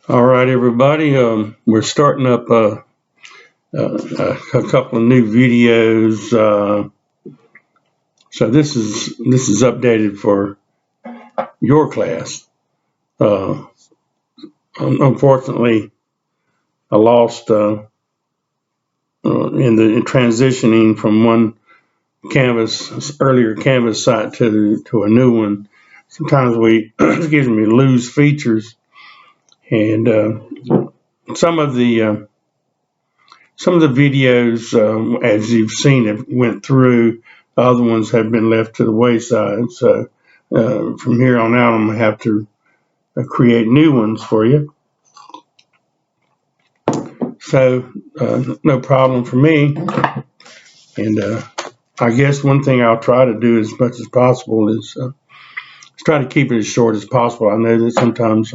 All right, everybody. We're starting up a couple of new videos. So this is updated for your class. Uh, Unfortunately, I lost in transitioning from one earlier Canvas site to a new one. Sometimes we lose features, and some of the some of the videos, as you've seen, have went through. Other ones have been left to the wayside. So from here on out, I'm going to have to create new ones for you. So no problem for me. And I guess one thing I'll try to do as much as possible is try to keep it as short as possible. I know that sometimes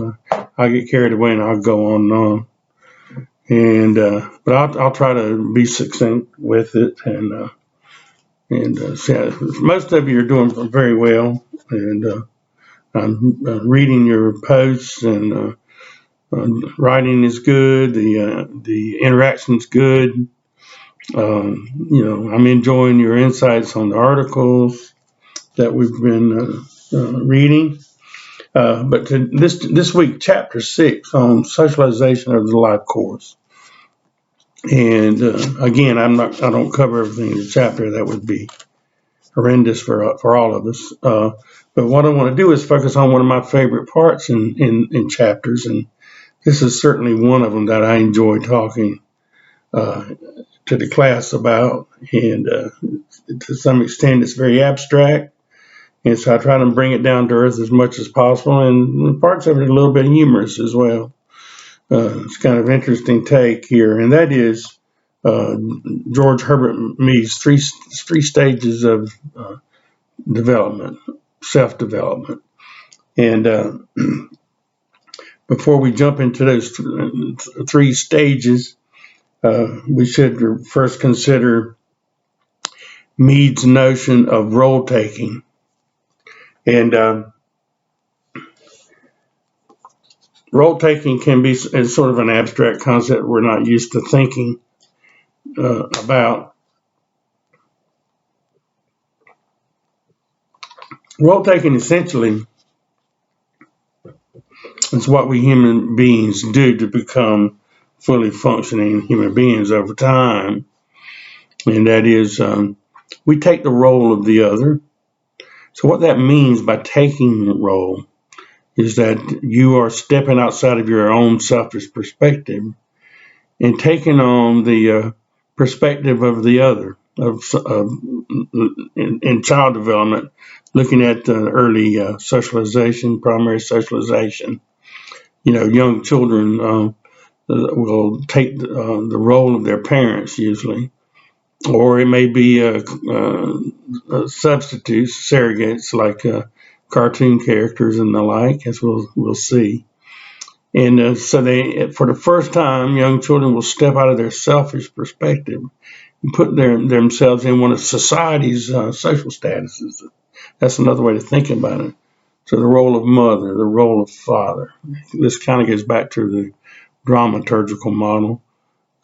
I get carried away and I'll go on and on. And but I'll try to be succinct with it and so most of you are doing very well, and I'm reading your posts, and writing is good. The interaction's good. I'm enjoying your insights on the articles that we've been reading. But this week, chapter 6 on socialization of the life course. And again, I don't cover everything in the chapter. That would be horrendous for all of us. But what I want to do is focus on one of my favorite parts in chapters, and this is certainly one of them that I enjoy talking to the class about. And to some extent, it's very abstract, and so I try to bring it down to earth as much as possible, and parts of it are a little bit humorous as well. It's kind of interesting take here, and that is George Herbert Mead's three stages of development, self-development. And before we jump into those three stages, we should first consider Mead's notion of role taking. And role taking can be sort of an abstract concept we're not used to thinking about. Role taking essentially is what we human beings do to become fully functioning human beings over time. And that is, we take the role of the other. So what that means by taking the role is that you are stepping outside of your own selfish perspective and taking on the perspective of the other. In child development, looking at the early socialization, primary socialization, young children will take the role of their parents usually, or it may be substitutes, surrogates like cartoon characters and the like, as we'll see. And so they, for the first time, young children will step out of their selfish perspective and put themselves in one of society's social statuses. That's another way to think about it. So the role of mother, the role of father. This kind of goes back to the dramaturgical model,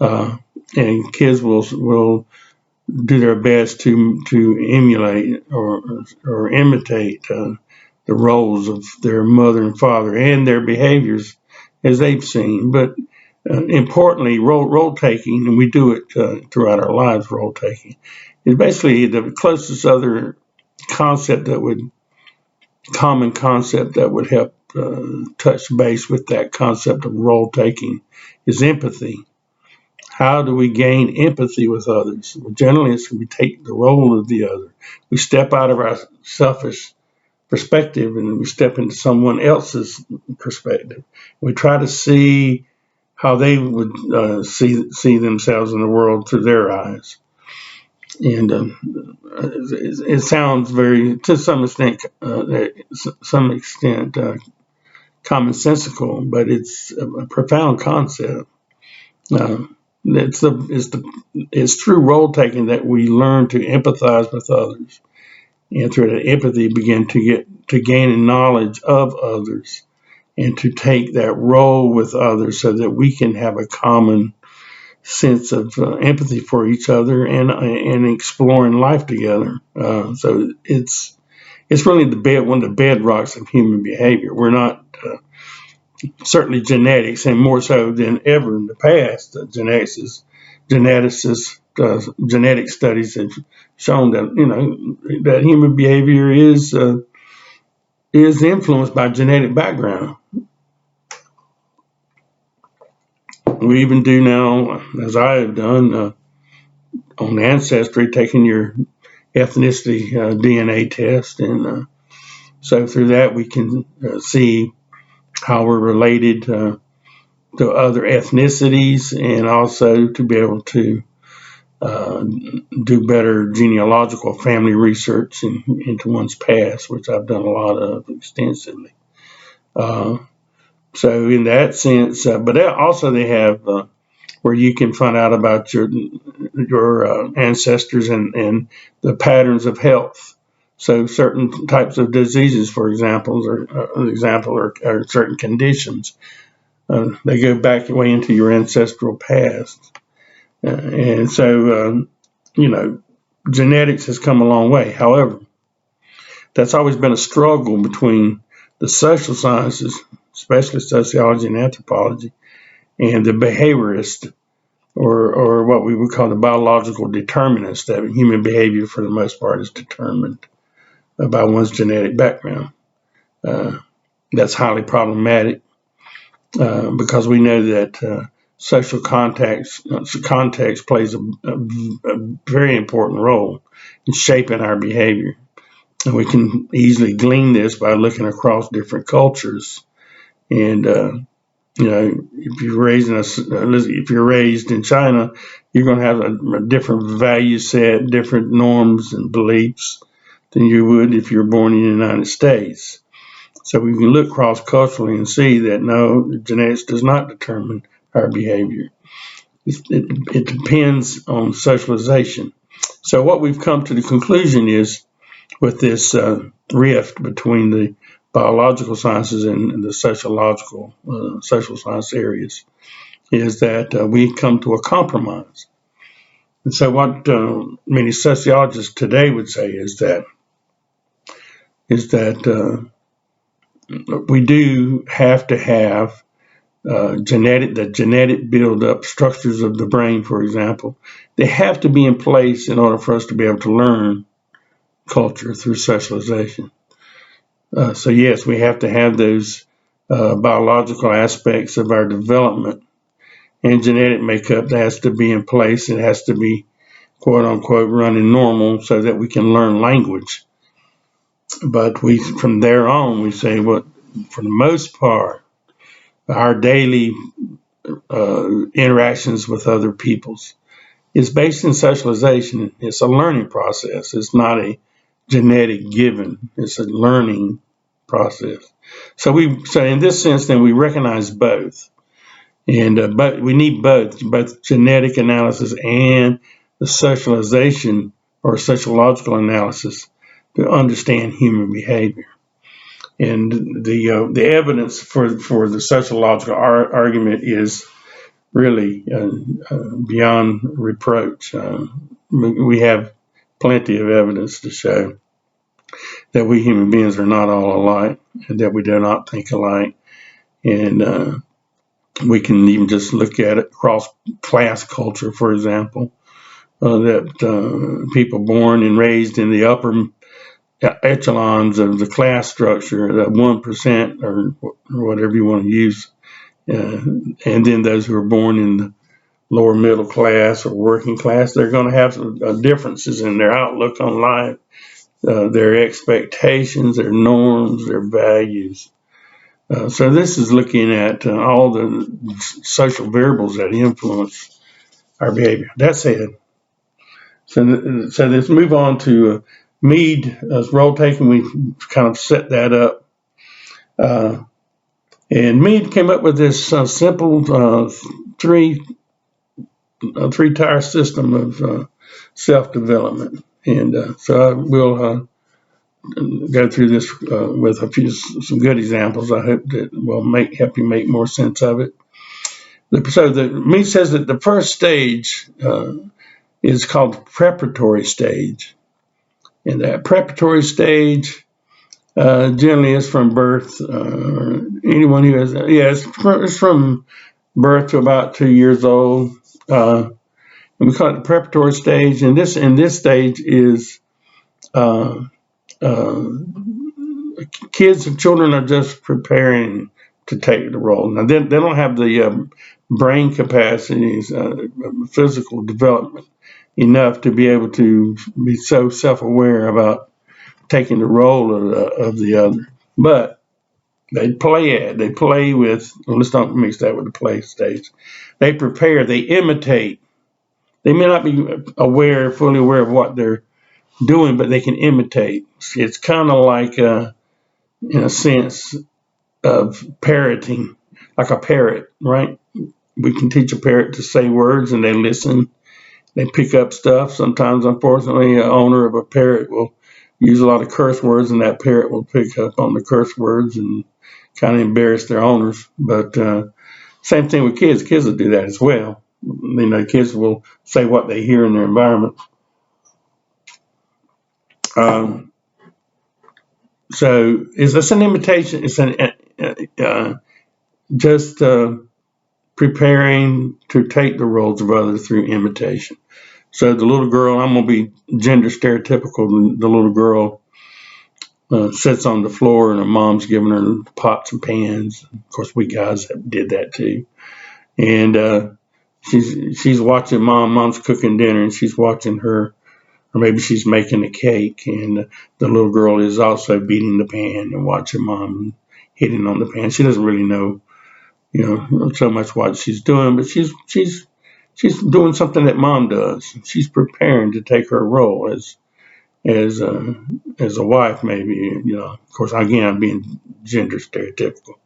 and kids will do their best to emulate or imitate the roles of their mother and father and their behaviors as they've seen. But importantly, role taking, and we do it throughout our lives. Role taking is basically the closest other common concept that would help touch base with that concept of role taking is empathy. How do we gain empathy with others? Well, generally, it's we take the role of the other. We step out of our selfish perspective and we step into someone else's perspective. We try to see how they would see themselves in the world through their eyes. And it sounds to some extent, commonsensical, but it's a profound concept. It's through role taking that we learn to empathize with others, and through that empathy begin to gain a knowledge of others. and to take that role with others so that we can have a common sense of empathy for each other and exploring life together. So it's really one of the bedrocks of human behavior. We're not certainly genetics, and more so than ever in the past, genetic studies have shown that that human behavior is influenced by genetic background. We even do now, as I have done on Ancestry, taking your ethnicity DNA test, and so through that we can see how we're related to other ethnicities, and also to be able to do better genealogical family research into one's past, which I've done a lot of extensively. So in that sense, but also they have where you can find out about your ancestors and the patterns of health. So certain types of diseases, for example, or certain conditions, they go back way into your ancestral past. And so, genetics has come a long way. However, that's always been a struggle between the social sciences, especially sociology and anthropology, and the behaviorist, or what we would call the biological determinists, that human behavior for the most part is determined by one's genetic background. That's highly problematic because we know that social context plays a very important role in shaping our behavior. And we can easily glean this by looking across different cultures. And if you're raised in China, you're going to have a different value set, different norms and beliefs than you would if you're born in the United States. So we can look cross-culturally and see that no, genetics does not determine our behavior. It depends on socialization. So what we've come to the conclusion is, with this rift between the biological sciences and the social science areas, is that we come to a compromise. And so what many sociologists today would say is that we do have to have the genetic build-up structures of the brain, for example. They have to be in place in order for us to be able to learn culture through socialization. So yes, we have to have those biological aspects of our development and genetic makeup that has to be in place. It has to be, quote unquote, running normal so that we can learn language. But from there on, we say, well, for the most part, our daily interactions with other peoples is based in socialization. It's a learning process. It's not a genetic given. It's a learning process. So in this sense, then we recognize both, and but we need both genetic analysis and the socialization or sociological analysis to understand human behavior. And the evidence for the sociological argument is really beyond reproach. We have plenty of evidence to show that we human beings are not all alike, and that we do not think alike. And we can even just look at it across class culture, for example, that people born and raised in the upper echelons of the class structure, that 1% or whatever you want to use, and then those who are born in the lower middle class or working class, they're going to have differences in their outlook on life, their expectations, their norms, their values. So this is looking at all the social variables that influence our behavior. That said, so let's move on to Mead role taking. We kind of set that up. And Mead came up with this simple three-tier system of self-development. And so I will go through this with some good examples. I hope that will help you make more sense of it. So Mead says that the first stage is called the preparatory stage. And that preparatory stage generally is from birth. Anyone who has, it's from birth to about 2 years old. And we call it the preparatory stage. And this stage is uh, uh, kids and children are just preparing to take the role. Now, they don't have the brain capacities, physical development enough to be able to be so self-aware about taking the role of the other. But they play it. They play with, well, let's not mix that with the play stage. They prepare, they imitate. They may not be fully aware of what they're doing, but they can imitate. It's kind of like, in a sense, of parroting, like a parrot, right? We can teach a parrot to say words and they listen. They pick up stuff. Sometimes, unfortunately, an owner of a parrot will use a lot of curse words and that parrot will pick up on the curse words and kind of embarrass their owners. But same thing with kids. Kids will do that as well. Kids will say what they hear in their environment. So it's an imitation. It's just preparing to take the roles of others through imitation. So the little girl, I'm going to be gender stereotypical. The little girl sits on the floor and her mom's giving her pots and pans. Of course, we guys did that too. And she's watching mom. Mom's cooking dinner and she's watching her, or maybe she's making a cake. And the little girl is also beating the pan and watching mom hitting on the pan. She doesn't really know, so much what she's doing, but she's doing something that mom does. She's preparing to take her role as a wife, maybe. Of course, again, I'm being gender stereotypical.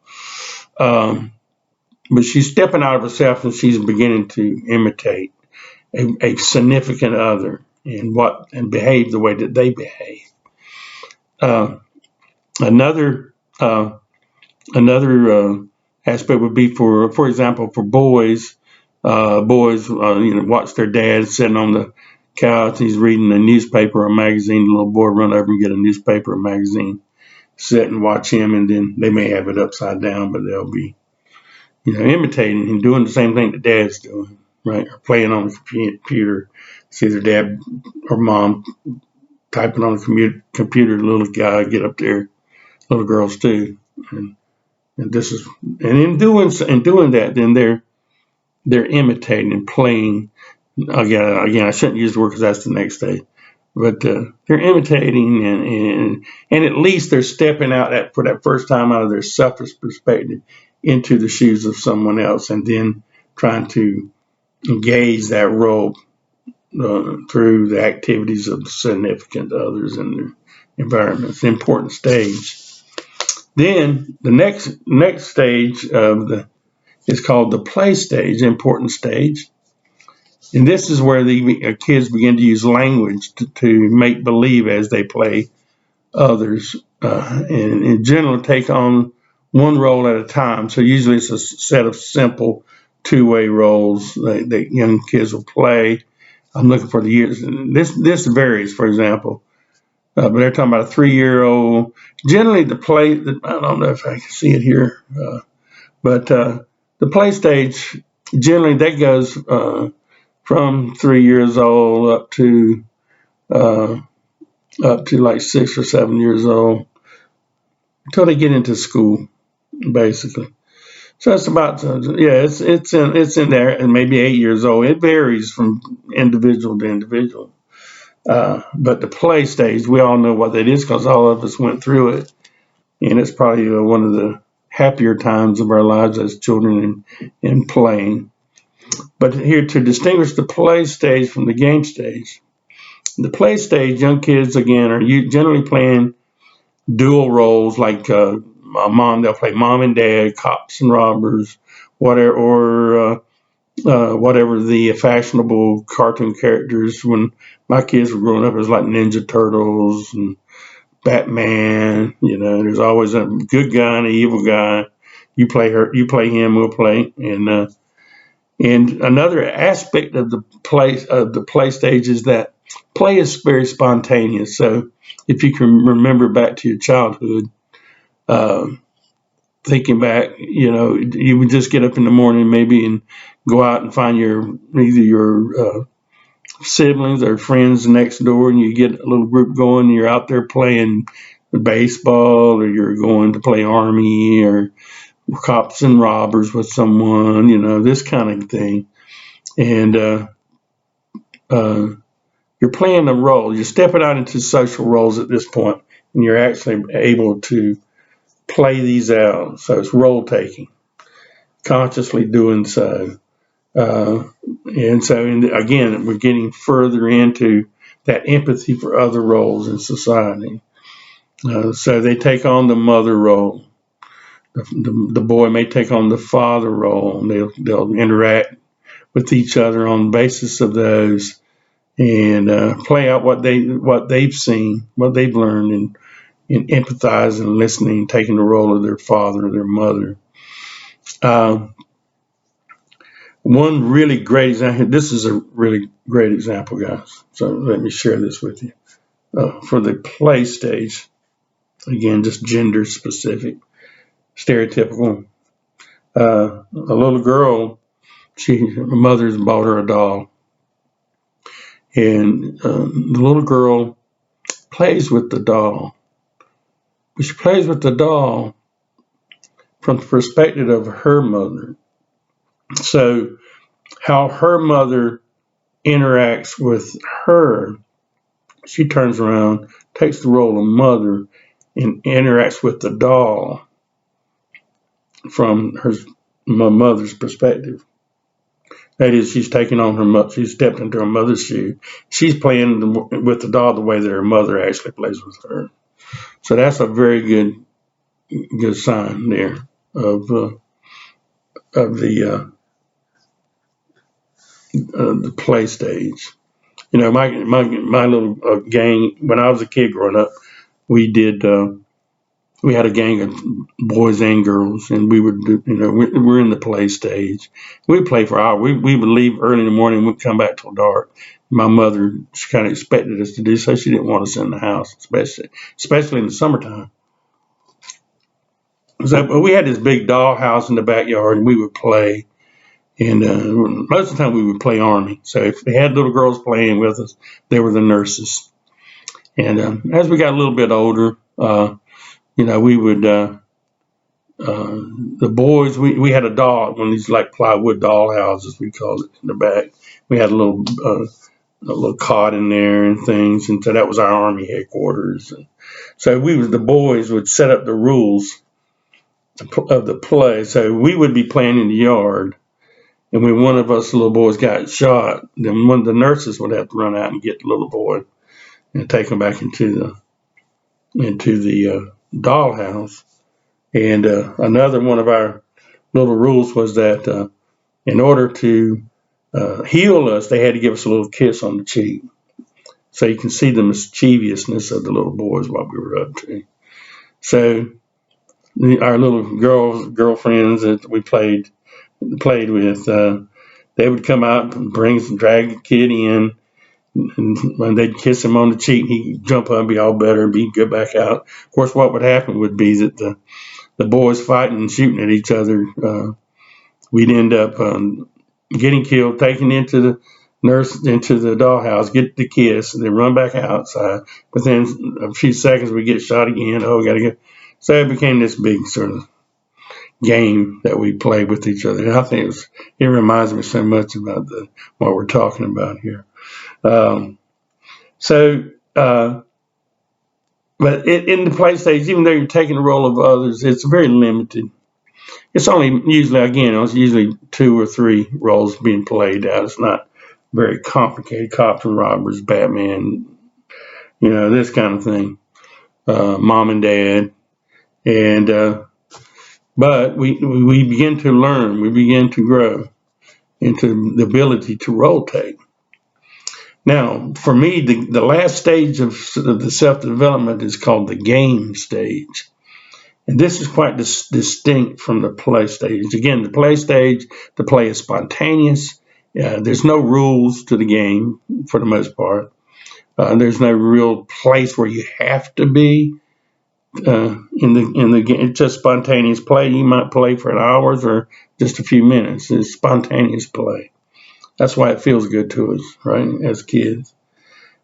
But she's stepping out of herself and she's beginning to imitate a significant other and behave the way that they behave. Uh, another uh, another aspect would be for example, for boys. Boys, watch their dad sitting on the couch. He's reading a newspaper or a magazine. The little boy run over and get a newspaper or magazine, sit and watch him, and then they may have it upside down, but they'll be, imitating and doing the same thing that dad's doing, right? Or playing on the computer. See their dad or mom typing on the computer. The little guy get up there. Little girls too, and this is, and in doing that, then they're imitating and playing. Again, I shouldn't use the word because that's the next day. But they're imitating, and at least they're stepping out for that first time out of their selfish perspective into the shoes of someone else, and then trying to engage that role through the activities of the significant others in their environment. It's an important stage. Then the next stage is called the play stage, important stage. And this is where the kids begin to use language to make believe as they play others, and in general take on one role at a time. So usually it's a set of simple two-way roles that young kids will play. I'm looking for the years. This varies, for example, but they're talking about a 3-year-old. Generally, I don't know if I can see it here, but the play stage generally that goes from 3 years old uh, up to like 6 or 7 years old until they get into school, basically. So it's about it's in there, and maybe 8 years old. It varies from individual to individual. But the play stage, we all know what that is because all of us went through it, and it's probably one of the happier times of our lives as children in playing. But here to distinguish the play stage from the game stage, the play stage, young kids again are generally playing dual roles like they'll play mom and dad, cops and robbers, whatever, or whatever the fashionable cartoon characters when my kids were growing up. It was like Ninja Turtles and Batman. There's always a good guy and an evil guy. You play her, you play him, we'll play. And another aspect of the play stage is that play is very spontaneous. So if you can remember back to your childhood, uh, thinking back, you would just get up in the morning maybe and go out and find either your siblings or friends next door, and you get a little group going. And you're out there playing baseball, or you're going to play army or cops and robbers with someone, this kind of thing. And uh, you're playing a role. You're stepping out into social roles at this point, and you're actually able to play these out. So it's role taking, consciously doing so. And so, again, we're getting further into that empathy for other roles in society. So they take on the mother role. The boy may take on the father role. And they'll interact with each other on the basis of those, and play out what they've seen, what they've learned, and empathize and listening, taking the role of their father or their mother. One really great example. This is a really great example, guys. So let me share this with you. For the play stage, again, just gender specific, stereotypical. A little girl, her mother's bought her a doll, and the little girl plays with the doll. But she plays with the doll from the perspective of her mother. So how her mother interacts with her, she turns around, takes the role of mother, and interacts with the doll from my mother's perspective. That is, she's taking on she's stepped into her mother's shoe. She's playing with the doll the way that her mother actually plays with her. So that's a very good sign there of the play stage. My little gang, when I was a kid growing up, we had a gang of boys and girls, and we would do, we're in the play stage. We'd play for hours. We would leave early in the morning and we'd come back till dark. My mother, she kind of expected us to do so. She didn't want us in the house, especially in the summertime. So we had this big doll house in the backyard, and we would play. And most of the time we would play army. So if they had little girls playing with us, they were the nurses. And as we got a little bit older, we would, the boys, we had a doll, one of these like plywood doll houses, we called it, in the back. We had a little cot in there and things. And so that was our army headquarters. And so the boys would set up the rules of the play. So we would be playing in the yard. And when one of us little boys got shot, then one of the nurses would have to run out and get the little boy and take him back into the dollhouse. And another one of our little rules was that in order to heal us, they had to give us a little kiss on the cheek, so you can see the mischievousness of the little boys, what we were up to. So our little girlfriends that we played with, they would come out and drag a kid in, and when they'd kiss him on the cheek, he'd jump up and be all better and be good back out. Of course, what would happen would be that the boys fighting and shooting at each other, we'd end up getting killed, taken into the dollhouse, get the kiss, and then run back outside. But then a few seconds, we get shot again. Oh, we got to go. So it became this big sort of game that we played with each other. And I think it reminds me so much about what we're talking about here. But in the play stage, even though you're taking the role of others, it's very limited. It's usually 2 or 3 roles being played out. It's not very complicated. Cops and robbers, Batman, this kind of thing. Mom and dad. And but we begin to learn, we begin to grow into the ability to rotate. Now, for me, the last stage of the self-development is called the game stage. And this is quite distinct from the play stage. Again, the play stage, the play is spontaneous. There's no rules to the game for the most part. There's no real place where you have to be in the game. It's just spontaneous play. You might play for hours or just a few minutes. It's spontaneous play. That's why it feels good to us, right, as kids.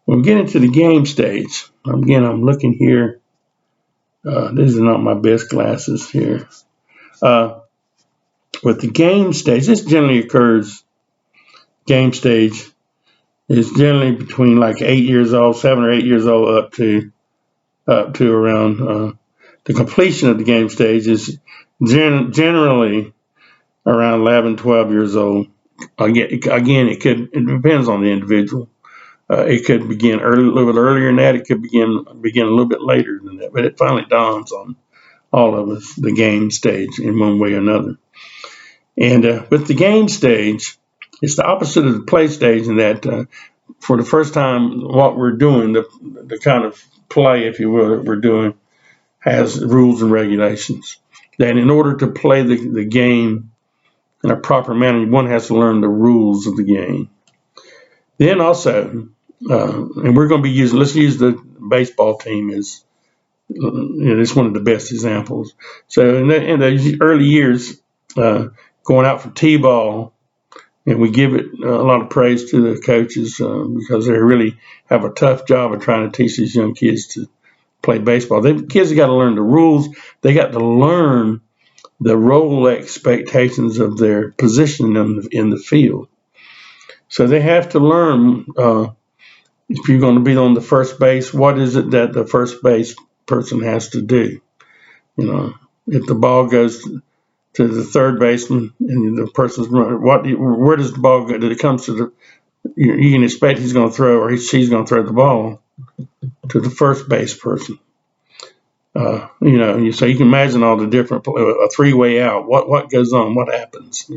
When we get into the game stage, again, I'm looking here. These are not my best glasses here. With the game stage, this generally occurs, game stage is generally between like 8 years old, 7 or 8 years old, up to around the completion of the game stage is generally around 11, 12 years old. Again, it depends on the individual. It could begin a little bit earlier than that. It could begin a little bit later than that. But it finally dawns on all of us, the game stage, in one way or another. And with the game stage, it's the opposite of the play stage in that for the first time, what we're doing, the kind of play, if you will, that we're doing, has rules and regulations. That in order to play the game in a proper manner, one has to learn the rules of the game. Then also, and we're going to be using, let's use the baseball team as, it's one of the best examples. So in the early years, going out for T-ball, and we give it a lot of praise to the coaches because they really have a tough job of trying to teach these young kids to play baseball. Kids have got to learn the rules. They got to learn the role expectations of their position in the field. So they have to learn if you're going to be on the first base, what is it that the first base person has to do? If the ball goes to the third baseman and the person's running, where does the ball go? That it comes to you can expect he's going to throw or she's going to throw the ball to the first base person. So you can imagine all the different, a three-way out. What goes on? What happens?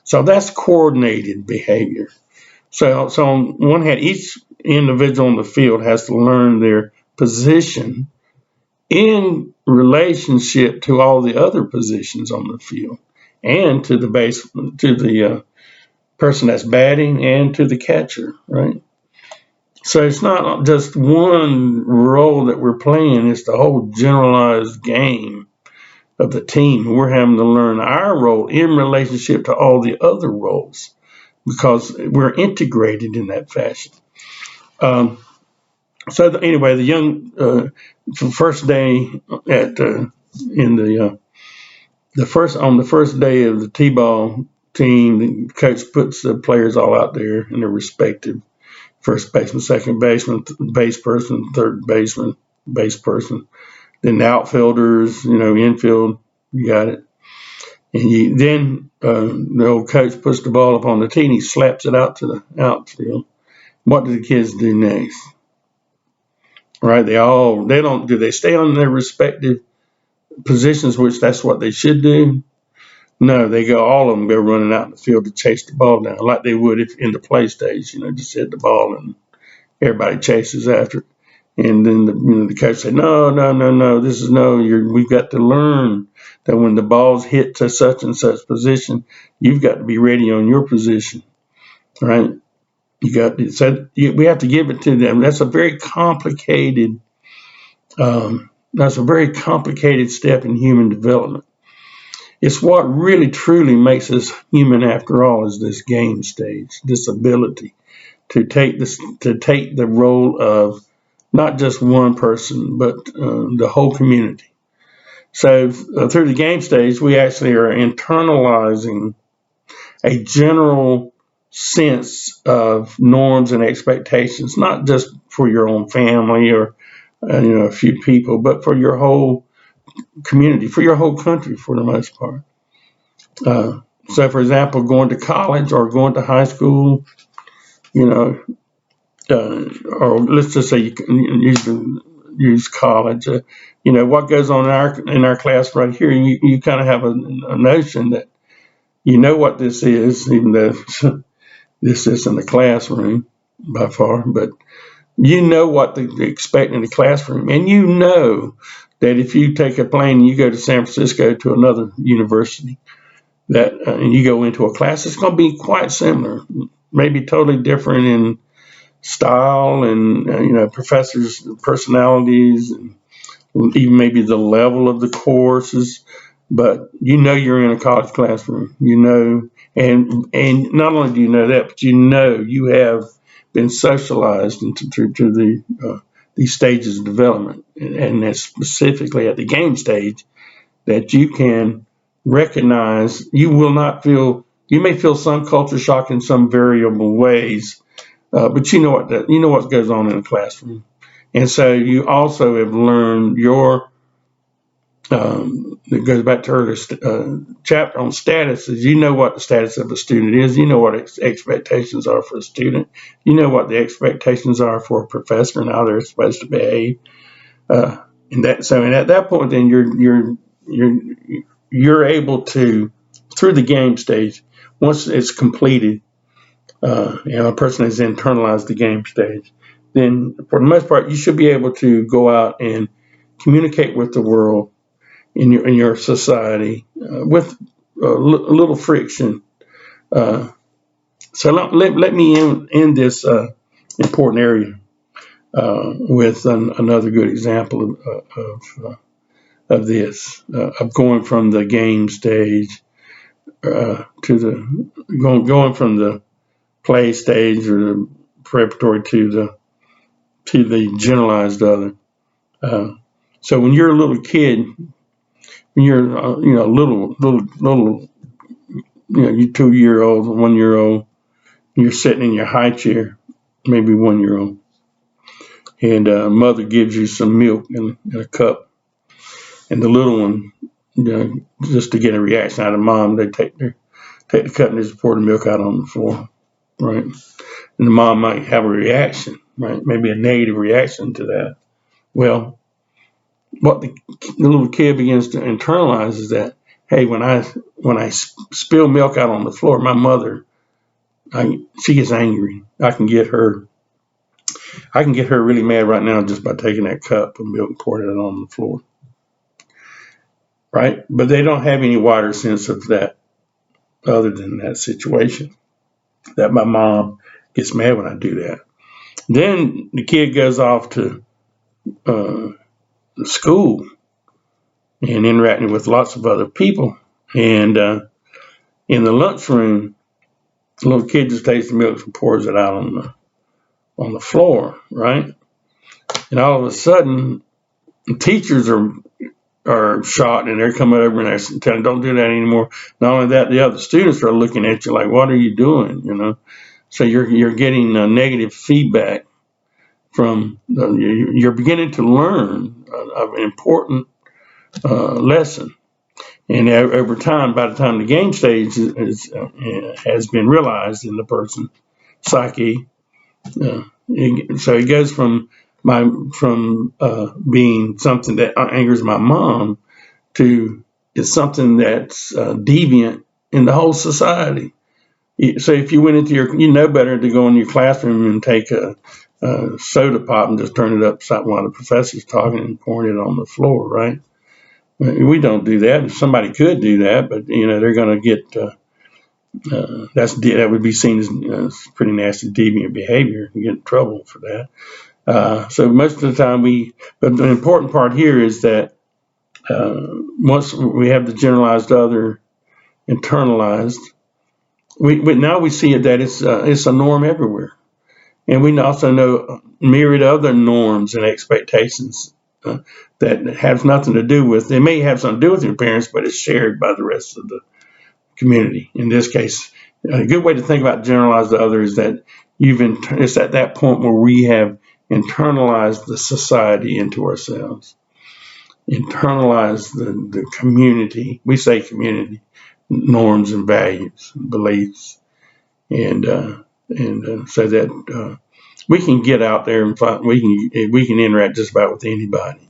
So that's coordinated behavior. So on one hand, each individual on the field has to learn their position in relationship to all the other positions on the field, and to the person that's batting, and to the catcher, right? So it's not just one role that we're playing; it's the whole generalized game of the team. We're having to learn our role in relationship to all the other roles because we're integrated in that fashion. Anyway, the young first day on the first day of the T-ball team, the coach puts the players all out there in their respective first baseman, second baseman, base person, third baseman, base person, then the outfielders, infield, you got it. And then the old coach puts the ball up on the tee and he slaps it out to the outfield. What do the kids do next? Right? Do they stay on their respective positions, which that's what they should do? No, all of them go running out in the field to chase the ball down, like they would if in the play stage, just hit the ball and everybody chases after it. And then the coach said, no, we've got to learn that when the ball's hit to such and such position, you've got to be ready on your position, right? We have to give it to them. That's a very complicated step in human development. It's what really truly makes us human after all, is this game stage, this ability to take the role of not just one person, but the whole community. So through the game stage, we actually are internalizing a general sense of norms and expectations, not just for your own family or a few people, but for your whole community, for your whole country, for the most part. So, for example, going to college or going to high school, or let's just say you can use college. What goes on in our class right here, you kind of have a notion that what this is, even though this isn't a classroom. by far, but you know what to expect in the classroom, and you know that if you take a plane and you go to San Francisco to another university, that and you go into a class, it's going to be quite similar, maybe totally different in style and professors' personalities, and even maybe the level of the courses. But you know you're in a college classroom. You know, and not only do you know that, but you know you have been socialized into to the these stages of development, and that's specifically at the game stage that you can recognize. You will not feel. You may feel some culture shock in some variable ways, but you know what goes on in a classroom, and so you also have learned your. It goes back to earlier chapter on statuses. You know what the status of a student is. You know what expectations are for a student. You know what the expectations are for a professor and how they're supposed to behave. Uh, and at that point, then you're able to, through the game stage, once it's completed, a person has internalized the game stage, then for the most part, you should be able to go out and communicate with the world in your society with a little friction. Uh, so let me end this important area with another good example of this, of going from the game stage to the going from the play stage or the preparatory to the generalized other. Uh, so when you're a little kid, when you're little, you 2 year old, 1 year old, you're sitting in your high chair, maybe 1 year old, and mother gives you some milk in a cup, and the little one, just to get a reaction out of mom, they take the cup and just pour the milk out on the floor, right? And the mom might have a reaction, right? Maybe a negative reaction to that. Well, what the little kid begins to internalize is that, hey, when I spill milk out on the floor, my mother, she gets angry. I can get her really mad right now just by taking that cup of milk and pouring it on the floor, right? But they don't have any wider sense of that other than that situation, that my mom gets mad when I do that. Then the kid goes off to uh, school and interacting with lots of other people. And in the lunchroom, the little kid just takes the milk and pours it out on the floor, right? And all of a sudden, the teachers are shocked and they're coming over and they're telling, don't do that anymore. Not only that, the other students are looking at you like, what are you doing? So you're getting negative feedback from you're beginning to learn an important lesson. And over time, by the time the game stage has been realized in the person's psyche, so it goes from being something that angers my mom to it's something that's deviant in the whole society. So if you went into you know better to go in your classroom and take a soda pop and just turn it upside while the professor's talking and pouring it on the floor, right? We don't do that. Somebody could do that, but they're going to get that would be seen as pretty nasty deviant behavior. You get in trouble for that. So most of the time but the important part here is that once we have the generalized other internalized, now we see it that it's a norm everywhere, and we also know myriad other norms and expectations that has nothing to do with. They may have something to do with your parents, but it's shared by the rest of the community. In this case, a good way to think about generalized other is that it's at that point where we have internalized the society into ourselves, internalize the community. We say community norms and values, and beliefs, and so that we can get out there and find, we can interact just about with anybody.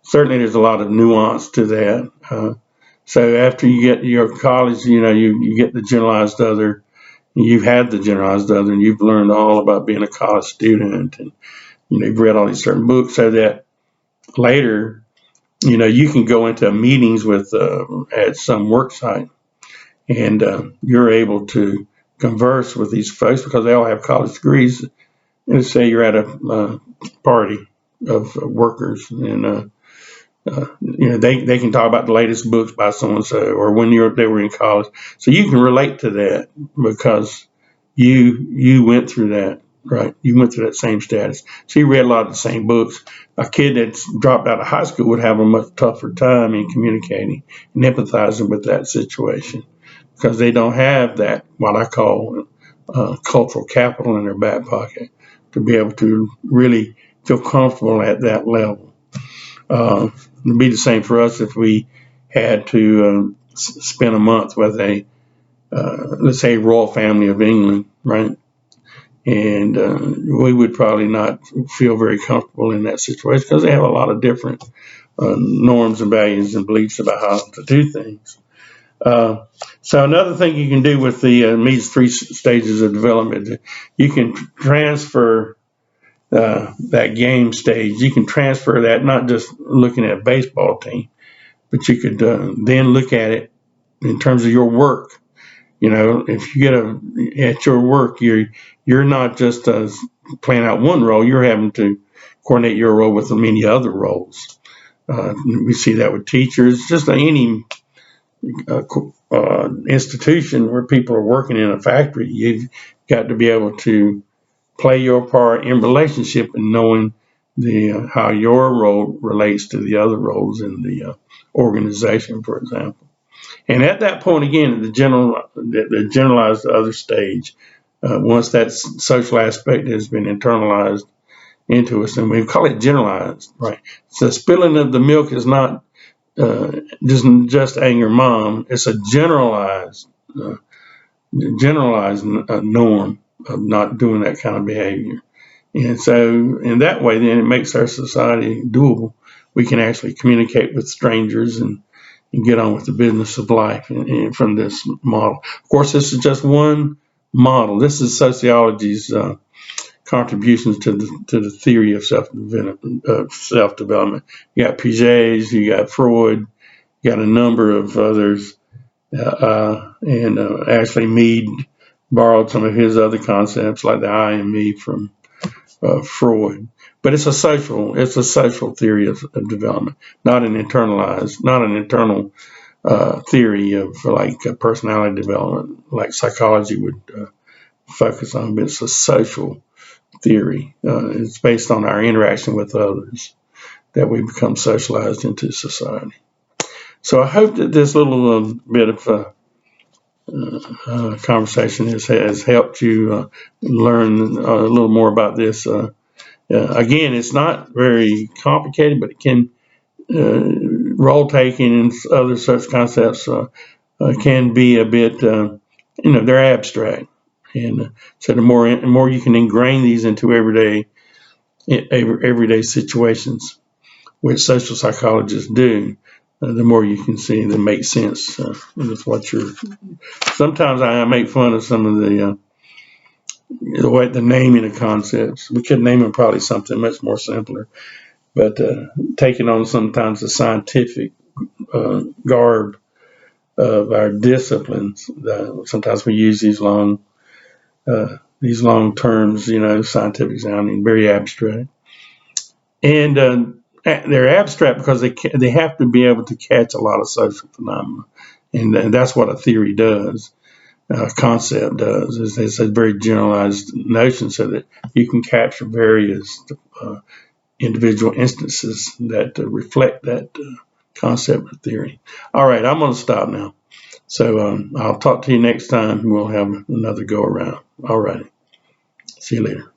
Certainly there's a lot of nuance to that. So after you get your college, you get the generalized other, You've had the generalized other, and you've learned all about being a college student, and you've read all these certain books, so that later, you can go into meetings with at some work site, and you're able to converse with these folks because they all have college degrees. And say you're at a party of workers, and they can talk about the latest books by so and so, or when they were in college, so you can relate to that because you went through that, right? You went through that same status, so you read a lot of the same books. A kid that's dropped out of high school would have a much tougher time in communicating and empathizing with that situation because they don't have that, what I call cultural capital in their back pocket to be able to really feel comfortable at that level. It'd be the same for us if we had to spend a month with a, let's say, royal family of England, right? And we would probably not feel very comfortable in that situation because they have a lot of different norms and values and beliefs about how to do things. So another thing you can do with the Mead's 3 stages of development, you can transfer that game stage. You can transfer that, not just looking at a baseball team, but you could then look at it in terms of your work. If you get at your work, you're not just playing out one role. You're having to coordinate your role with many other roles. We see that with teachers, just any institution where people are working in a factory. You've got to be able to play your part in relationship and knowing how your role relates to the other roles in the organization, for example. And at that point, again, the generalized other stage, once that social aspect has been internalized into us, and we call it generalized, right? So spilling of the milk is not just anger mom. It's a uh, generalized norm of not doing that kind of behavior. And so in that way, then it makes our society doable. We can actually communicate with strangers and get on with the business of life and from this model. Of course, this is just one model. This is sociology's contributions to the theory of self-development. You got Piaget's, you got Freud, you got a number of others, and actually Mead borrowed some of his other concepts like the I and me from Freud. But it's a social theory of development, not an internal theory of like personality development, like psychology would focus on. But it's a social theory. It's based on our interaction with others that we become socialized into society. So I hope that this little bit of conversation has helped you learn a little more about this. Again, it's not very complicated, but it can role taking and other such concepts can be a bit, they're abstract. And so the more you can ingrain these into everyday situations, which social psychologists do, the more you can see that makes sense with what you're. Sometimes I make fun of some of the naming of concepts. We could name them probably something much more simpler, but taking on sometimes the scientific garb of our disciplines. Sometimes we use these long terms, scientific sounding, very abstract, and they're abstract because they have to be able to catch a lot of social phenomena, and that's what a theory does. Concept does is it's a very generalized notion so that you can capture various individual instances that reflect that concept of theory. All right, I'm going to stop now. So I'll talk to you next time. We'll have another go around. All righty. See you later.